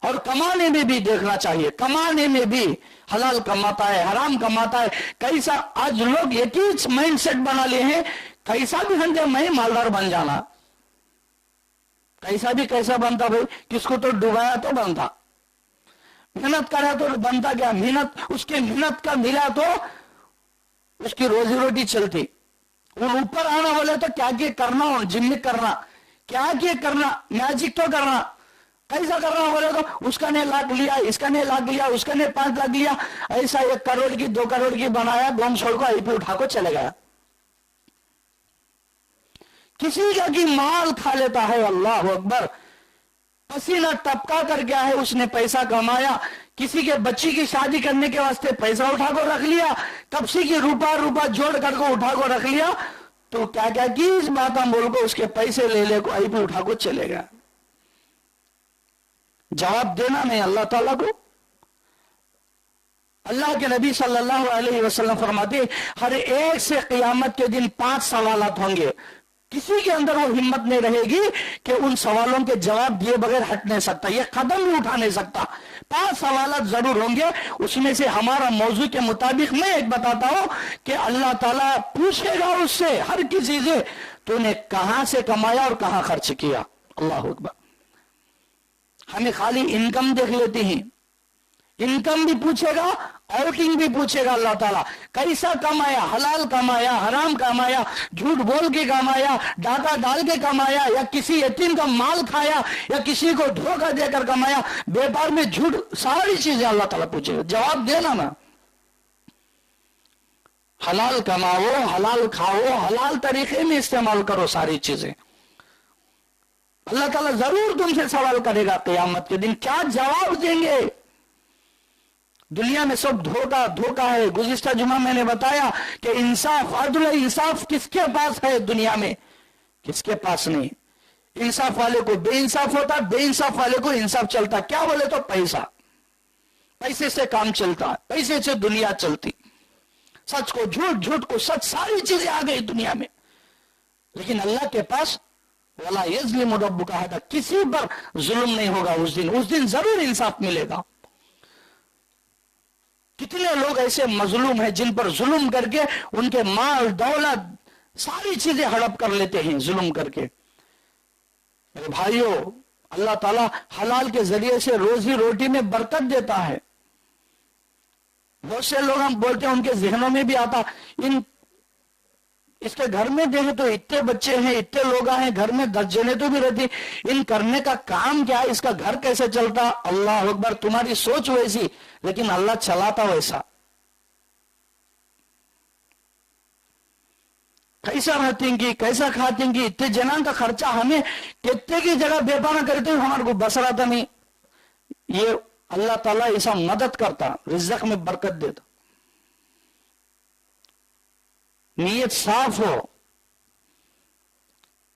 اور کمانے میں بھی دیکھنا چاہیے، کمانے میں بھی حلال کماتا ہے حرام کماتا ہے کیسا. آج لوگ ایک ہی مائنڈ سیٹ بنا لیے ہیں، کیسا بھی ہنجے میں مالدار بن جانا. کیسا بھی کیسا بنتا بھائی، کس کو تو ڈبایا تو بنتا، محنت کرا تو بنتا کیا، محنت اس کے محنت کا ملا تو اس کی روزی روٹی چلتی. وہ اوپر آنا بولے تو کیا کیا کرنا، اور جم کرنا، کیا کیا کرنا، میجک تو کرنا. کیسا کرنا بولے تو اس کا نے لاکھ لیا، اس کا نے لاکھ لیا، اس کا نے 5 لاکھ لیا، ایسا 1 کروڑ کی 2 کروڑ کی بنایا، گم چھوڑ کو ایپی اٹھا کو چلے گیا. کسی کا کی مال کھا لیتا ہے. اللہ اکبر. پسینہ ٹپکا کر گیا ہے، اس نے پیسہ کمایا، کسی کے بچی کی شادی کرنے کے واسطے پیسہ اٹھا کو رکھ لیا، کپسی کی روپا جوڑ کر کو اٹھا کو رکھ لیا، تو کیا کیا کی اس بات بول کو اس کے پیسے لے لے کو ایپی اٹھا کو چلے گیا. جواب دینا نہیں اللہ تعالیٰ کو. اللہ کے نبی صلی اللہ علیہ وسلم فرماتے ہر ایک سے قیامت کے دن 5 سوالات ہوں گے. کسی کے اندر وہ ہمت نہیں رہے گی کہ ان سوالوں کے جواب دیے بغیر ہٹ نہیں سکتا، یہ قدم بھی اٹھا نہیں سکتا. 5 سوالات ضرور ہوں گے. اس میں سے ہمارا موضوع کے مطابق میں ایک بتاتا ہوں کہ اللہ تعالیٰ پوچھے گا اس سے ہر کسی سے تو نے کہاں سے کمایا اور کہاں خرچ کیا. اللہ اکبر. ہمیں خالی انکم دیکھ لیتے ہیں، انکم بھی پوچھے گا، آؤٹنگ بھی پوچھے گا اللہ تعالیٰ. کیسا کمایا، حلال کمایا، حرام کمایا، جھوٹ بول کے کمایا، ڈاکہ ڈال کے کمایا، یا کسی یتیم کا مال کھایا، یا کسی کو دھوکہ دے کر کمایا، بیپار میں جھوٹ، ساری چیزیں اللہ تعالیٰ پوچھے گا. جواب دینا نا. حلال کماؤ، حلال کھاؤ، حلال طریقے میں استعمال کرو ساری چیزیں. اللہ تعالیٰ ضرور تم سے سوال کرے گا قیامت کے دن. کیا جواب دیں گے؟ دنیا میں سب دھوکہ ہے. گزشتہ جمعہ میں نے بتایا کہ انصاف، عدل، انصاف کس کے پاس ہے دنیا میں؟ کس کے پاس نہیں. انصاف والے کو بے انصاف ہوتا، بے انصاف والے کو انصاف چلتا. کیا بولے تو پیسہ، پیسے سے کام چلتا، پیسے سے دنیا چلتی. سچ کو جھوٹ، جھوٹ کو سچ، ساری چیزیں آ گئی دنیا میں. لیکن اللہ کے پاس وَلَا يَظْلِمُ رَبُّكَ أَحَدًا، کسی پر ظلم نہیں ہوگا. اس دن ضرور انصاف ملے گا. کتنے لوگ ایسے مظلوم ہیں جن پر ظلم کر کے ان کے مال دولت ساری چیزیں ہڑپ کر لیتے ہیں ظلم کر کے. میرے بھائیوں، اللہ تعالیٰ حلال کے ذریعے سے روزی روٹی میں برکت دیتا ہے. بہت سے لوگ ہم بولتے ہیں، ان کے ذہنوں میں بھی آتا اس کے گھر میں دیکھے تو اتنے بچے ہیں، اتنے لوگ ہیں، گھر میں 10 جنے تو بھی رہتی، ان کرنے کا کام کیا ہے، اس کا گھر کیسے چلتا؟ اللہ اکبر. تمہاری سوچ ویسی لیکن اللہ چلاتا ویسا. کیسا رہتی گی، کیسا کھاتی گی، اتنے جنان کا خرچہ ہمیں کتنے کی جگہ بے پانا کرتے ہیں، ہمارے کو بس رہا تھا نہیں. یہ اللہ تعالیٰ ایسا مدد کرتا، رزق میں برکت دیتا. نیت صاف ہو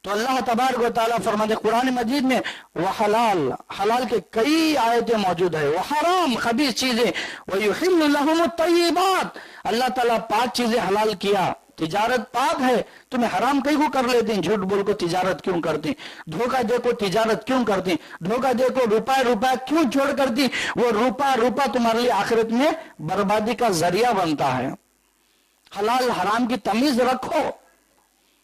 تو اللہ تبارک و تعالیٰ فرماتے قرآن مجید میں وحلال، حلال کے کئی آیتیں موجود ہے. وحرام، خبیث چیزیں. وَيُحِلُّ لَهُمُ الطَّيِّبَاتِ، اللہ تعالیٰ پاک چیزیں حلال کیا. تجارت پاک ہے، تمہیں حرام کئی کو کر لیتے ہیں. جھوٹ بول کو تجارت کیوں کرتے ہیں؟ دھوکہ دے کو تجارت کیوں کرتے ہیں؟ دھوکہ دے کو روپہ کیوں چھوڑ کرتی؟ وہ روپہ تمہارے لیے آخرت میں بربادی کا ذریعہ بنتا ہے. حلال حرام کی تمیز رکھو.